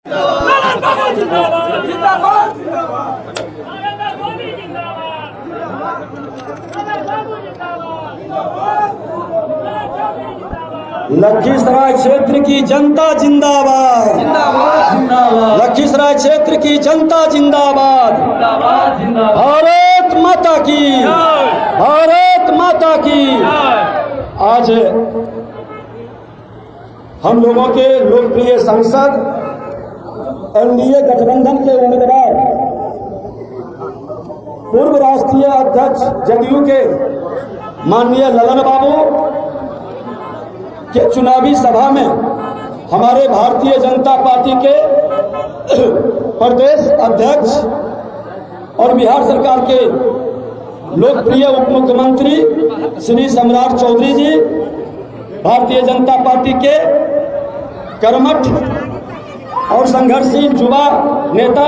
लखीसराय क्षेत्र की जनता जिंदाबाद, लखीसराय क्षेत्र की जनता जिंदाबाद, भारत माता की, भारत माता की। आज हम लोगों के लोकप्रिय सांसद एनडीए गठबंधन के उम्मीदवार पूर्व राष्ट्रीय अध्यक्ष जदयू के माननीय ललन बाबू के चुनावी सभा में हमारे भारतीय जनता पार्टी के प्रदेश अध्यक्ष और बिहार सरकार के लोकप्रिय उप मुख्यमंत्री श्री सम्राट चौधरी जी, भारतीय जनता पार्टी के कर्मठ और संघर्षशील युवा नेता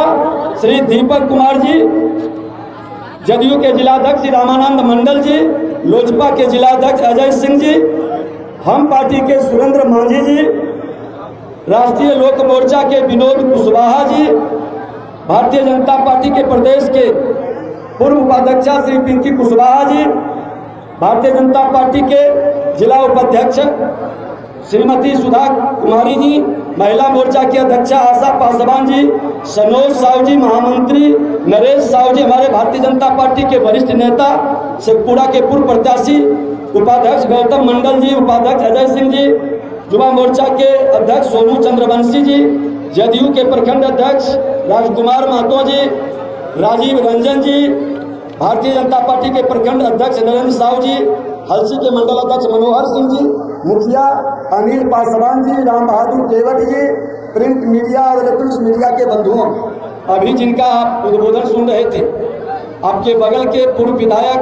श्री दीपक कुमार जी, जदयू के जिलाध्यक्ष श्री रामानंद मंडल जी, लोजपा के जिलाध्यक्ष अजय सिंह जी, हम पार्टी के सुरेंद्र मांझी जी, राष्ट्रीय लोक मोर्चा के विनोद कुशवाहा जी, भारतीय जनता पार्टी के प्रदेश के पूर्व उपाध्यक्षा श्री पिंकी कुशवाहा जी, भारतीय जनता पार्टी के जिला उपाध्यक्ष श्रीमती सुधा कुमारी जी, महिला मोर्चा की अध्यक्षा आशा पासवान जी, सनोज साहू जी, महामंत्री नरेश साहू जी, हमारे भारतीय जनता पार्टी के वरिष्ठ नेता शेखपुरा के पूर्व प्रत्याशी उपाध्यक्ष गौतम मंडल जी, उपाध्यक्ष अजय सिंह जी, युवा मोर्चा के अध्यक्ष सोनू चंद्रवंशी जी, जदयू के प्रखंड अध्यक्ष राजकुमार महतो जी, राजीव रंजन जी, भारतीय जनता पार्टी के प्रखंड अध्यक्ष नरेंद्र साहू जी, हलसी के मंडल अध्यक्ष मनोहर सिंह जी, मुखिया अनिल पासवान जी, राम बहादुर केवट जी, प्रिंट मीडिया और इलेक्ट्रॉनिक्स मीडिया के बंधुओं, अभी जिनका आप उद्बोधन सुन रहे थे, आपके बगल के पूर्व विधायक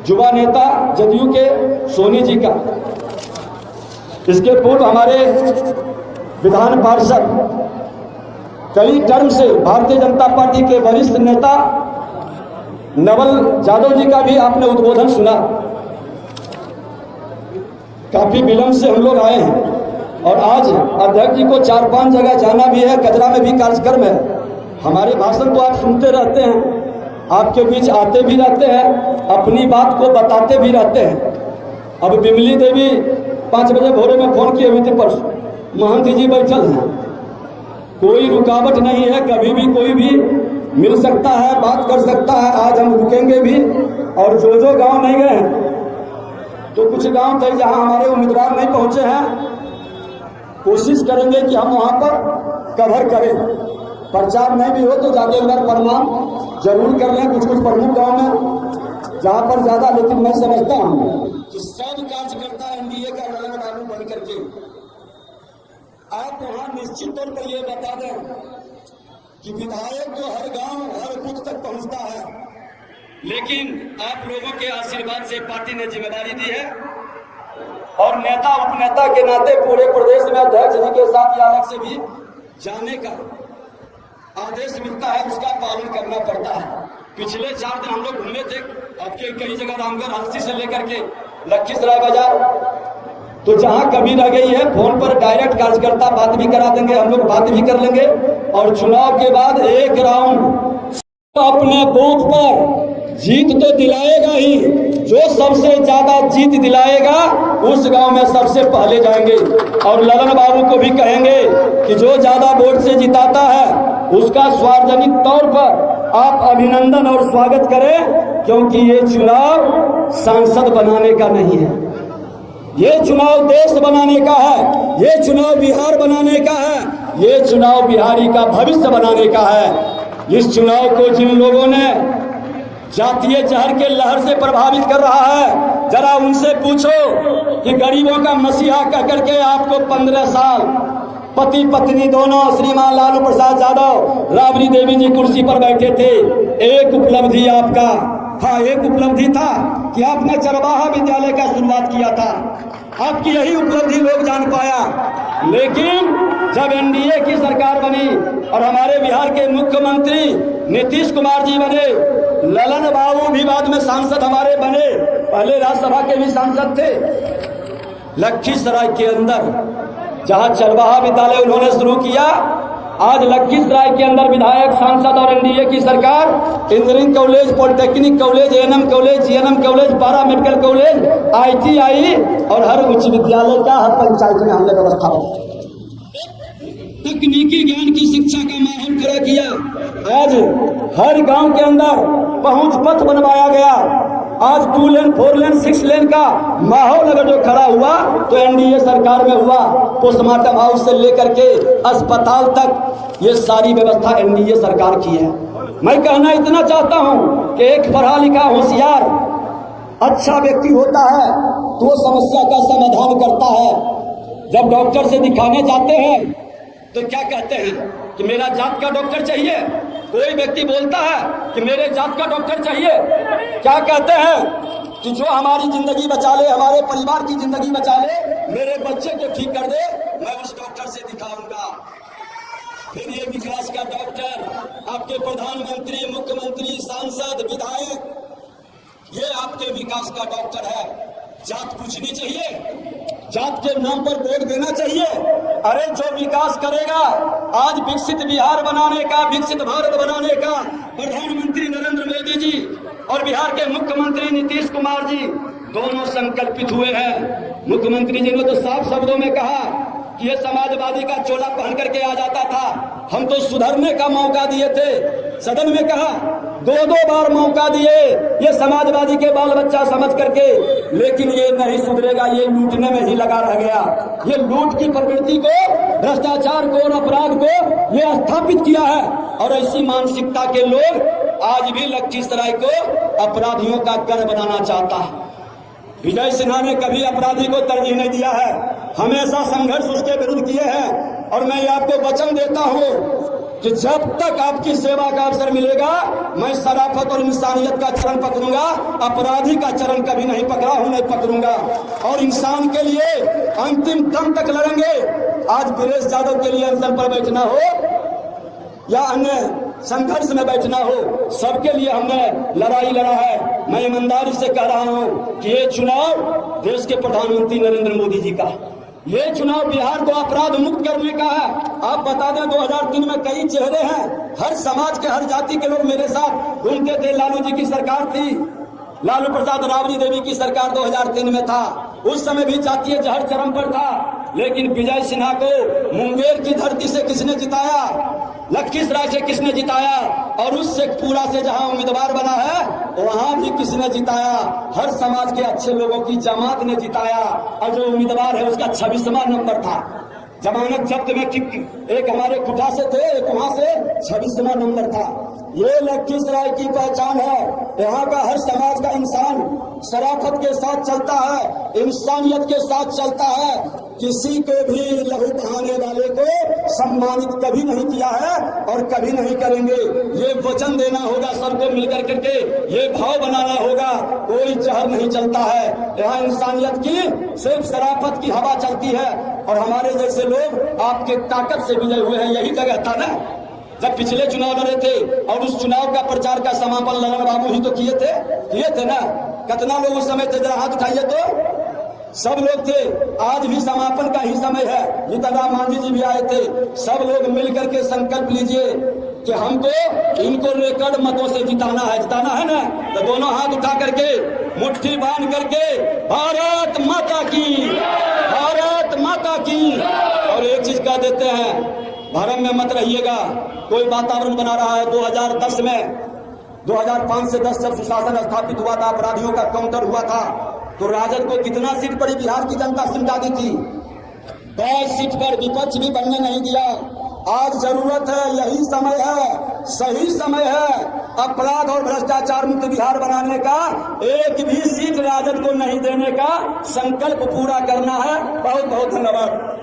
युवा नेता जदयू के सोनी जी का, इसके पूर्व हमारे विधान पार्षद कई टर्म से भारतीय जनता पार्टी के वरिष्ठ नेता नवल यादव जी का भी आपने उद्बोधन सुना। काफी विलंब से हम लोग आए हैं और आज अध्यक्ष जी को 4-5 जगह जाना भी है, कचरा में भी कार्यक्रम है। हमारे भाषण तो आप सुनते रहते हैं, आपके बीच आते भी रहते हैं, अपनी बात को बताते भी रहते हैं। अब बिमली देवी 5 बजे भोरे में फोन किए हुए थे, परसों महंत जी बैठल हैं, कोई रुकावट नहीं है, कभी भी कोई भी मिल सकता है, बात कर सकता है। आज हम रुकेंगे भी और जो गांव नहीं गए हैं, तो कुछ गांव थे जहां हमारे उम्मीदवार नहीं पहुंचे हैं, कोशिश करेंगे कि हम वहां पर कवर करें। प्रचार नहीं भी हो तो जाके उधर प्रणाम जरूर कर लें, कुछ प्रमुख गांव में जहां पर ज्यादा। लेकिन मैं समझता हूं कि सब कार्यकर्ता एनडीए का ललन बाबू बन करके आप वहां निश्चित तौर पर यह बता दें कि विधायक तो हर गांव हर बूथ तक पहुंचता है, लेकिन आप लोगों के आशीर्वाद से पार्टी ने जिम्मेदारी दी है और नेता उपनेता के नाते पूरे प्रदेश में अध्यक्ष जी के साथ या अलग से भी जाने का आदेश मिलता है, उसका पालन करना पड़ता है। पिछले 4 दिन हम लोग घूमे थे आपके कई जगह, रामगढ़ हल्सी से लेकर के लखीसराय बाजार, तो जहां कमी रह गई है फोन पर डायरेक्ट कार्यकर्ता बात भी करा देंगे, हम लोग बात भी कर लेंगे। और चुनाव के बाद एक राउंड अपने बूथ पर जीत तो दिलाएगा ही, जो सबसे ज्यादा जीत दिलाएगा उस गांव में सबसे पहले जाएंगे और ललन बाबू को भी कहेंगे कि जो ज्यादा वोट से जिताता है उसका सार्वजनिक तौर पर आप अभिनंदन और स्वागत करें, क्योंकि ये चुनाव सांसद बनाने का नहीं है, ये चुनाव देश बनाने का है, ये चुनाव बिहार बनाने का है, ये चुनाव बिहारी का भविष्य बनाने का है। इस चुनाव को जिन लोगों ने जातीय जहर के लहर से प्रभावित कर रहा है, जरा उनसे पूछो कि गरीबों का मसीहा कह करके आपको 15 साल पति पत्नी दोनों श्रीमान लालू प्रसाद यादव, राबड़ी देवी जी कुर्सी पर बैठे थे। एक उपलब्धि आपका, हाँ एक उपलब्धि था कि आपने चरवाहा विद्यालय का शुरुआत किया था, आपकी यही उपलब्धि लोग जान पाया। लेकिन जब एनडीए की सरकार बनी और हमारे बिहार के मुख्यमंत्री नीतीश कुमार जी बने, ललन बाबू भी बाद में सांसद हमारे बने, पहले राज्यसभा के भी सांसद थे। लखीसराय के अंदर जहां चरवाहा विद्यालय उन्होंने शुरू किया, आज लखीसराय के अंदर विधायक, सांसद और एनडीए की सरकार engineering college, polytechnic college, ANM college, GNM college, पारा मेडिकल कॉलेज, आईटीआई और हर उच्च विद्यालय का हर पंचायत में हमने व्यवस्था बनाई। तकनीकी ज्ञान की शिक्षा का माहौल खड़ा किया। आज हर गांव के अंदर पहुंच पथ बनवाया गया। आज 2 लेन, 4 लेन, 6 लेन का माहौल अगर जो खड़ा हुआ तो एनडीए सरकार में हुआ। पोस्टमार्टम हाउस से लेकर के अस्पताल तक ये सारी व्यवस्था एनडीए सरकार की है। मैं कहना इतना चाहता हूं कि एक पढ़ा लिखा होशियार अच्छा व्यक्ति होता है तो समस्या का समाधान करता है। जब डॉक्टर से दिखाने जाते हैं तो क्या कहते हैं कि मेरा जात का डॉक्टर चाहिए। कोई व्यक्ति बोलता है कि मेरे जात का डॉक्टर चाहिए, क्या कहते हैं कि जो हमारी जिंदगी बचा ले, हमारे परिवार की जिंदगी बचा ले, मेरे बच्चे को ठीक कर दे, मैं उस डॉक्टर से दिखाऊंगा। फिर ये विकास का डॉक्टर आपके प्रधानमंत्री, मुख्यमंत्री, सांसद, विधायक, ये आपके विकास का डॉक्टर है। जात पूछनी चाहिए, जात के नाम पर वोट देना चाहिए। अरे जो विकास करेगा, आज विकसित बिहार बनाने का, विकसित भारत बनाने का प्रधानमंत्री नरेंद्र मोदी जी और बिहार के मुख्यमंत्री नीतीश कुमार जी दोनों संकल्पित हुए हैं। मुख्यमंत्री जी ने तो साफ शब्दों में कहा कि ये समाजवादी का चोला पहन करके आ जाता था, हम तो सुधरने का मौका दिए थे। सदन में कहा 2 बार मौका दिए ये समाजवादी के बाल बच्चा समझ करके, लेकिन ये नहीं सुधरेगा, ये लूटने में ही लगा रह गया। ये लूट की प्रवृत्ति को, भ्रष्टाचार को और अपराध को ये स्थापित किया है। और ऐसी मानसिकता के लोग आज भी लखीसराय को अपराधियों का गढ़ बनाना चाहता है। विजय सिन्हा ने कभी अपराधी को तरजीह नहीं दिया है, हमेशा संघर्ष उसके विरुद्ध किए हैं। और मैं आपको वचन देता हूं कि जब तक आपकी सेवा का अवसर मिलेगा, मैं शराफत और इंसानियत का चरण पकड़ूंगा, अपराधी का चरण कभी नहीं पकड़ा हूं, नहीं पकड़ूंगा। और इंसान के लिए अंतिम दम तक लड़ेंगे। आज वीरेश यादव के लिए अंतर पर बैठना हो या अन्य संघर्ष में बैठना हो, सबके लिए हमने लड़ाई लड़ा है। मैं ईमानदारी से कह रहा हूं कि ये चुनाव देश के प्रधानमंत्री नरेंद्र मोदी जी का, ये चुनाव बिहार को अपराध मुक्त करने का है। आप बता दें 2003 में कई चेहरे हैं, हर समाज के, हर जाति के लोग मेरे साथ घूमते थे। लालू जी की सरकार थी, लालू प्रसाद राबड़ी देवी की सरकार 2003 में था। उस समय भी जातीय जहर चरम पर था, लेकिन विजय सिन्हा को मुंगेर की धरती से किसने जिताया, लखीसराय से किसने जिताया, और उस शेखपुरा से जहां उम्मीदवार बना है वहां भी किसने जिताया। हर समाज के अच्छे लोगों की जमात ने जिताया। और जो उम्मीदवार है उसका 26वां नंबर था। जमानत जब्त में एक हमारे कुटा से थे, एक वहां से 26वां नंबर था। ये लखीसराय की पहचान है। यहाँ का हर समाज का इंसान शराफत के साथ चलता है, इंसानियत के साथ चलता है। किसी को भी लहू बहाने वाले को सम्मानित कभी नहीं किया है और कभी नहीं करेंगे। ये वचन देना होगा सबको मिलकर करके, ये भाव बनाना होगा। कोई जहर नहीं चलता है यहाँ, इंसानियत की सिर्फ शराफत की हवा चलती है। और हमारे जैसे लोग आपके ताकत से विजय हुए हैं। यही जगह था ना जब पिछले चुनाव लड़े थे, और उस चुनाव का प्रचार का समापन ललन बाबू ही तो किए थे ना। कितना लोग उस समय थे, जरा हाथ उठाइए तो। सब लोग थे। आज भी समापन का ही समय है, जीतनराम मांझी जी भी आए थे। सब लोग मिलकर के संकल्प लीजिए कि हमको इनको रिकॉर्ड मतों से जिताना है ना। तो दोनों हाथ उठा करके, मुट्ठी बांध करके, भारत माता की, भारत माता की। और एक चीज कह देते हैं, भरम में मत रहिएगा। कोई वातावरण बना रहा है 2010 में, 2005 से 10 जब सुशासन स्थापित हुआ था, अपराधियों का काउंटर हुआ था, तो राजद को कितना सीट पड़ी, बिहार की जनता सिमटा दी थी। 22 सीट पर विपक्ष भी बनने नहीं दिया। आज जरूरत है, यही समय है, सही समय है अपराध और भ्रष्टाचार मुक्त बिहार बनाने का। एक भी सीट राजद को नहीं देने का संकल्प पूरा करना है। बहुत बहुत धन्यवाद।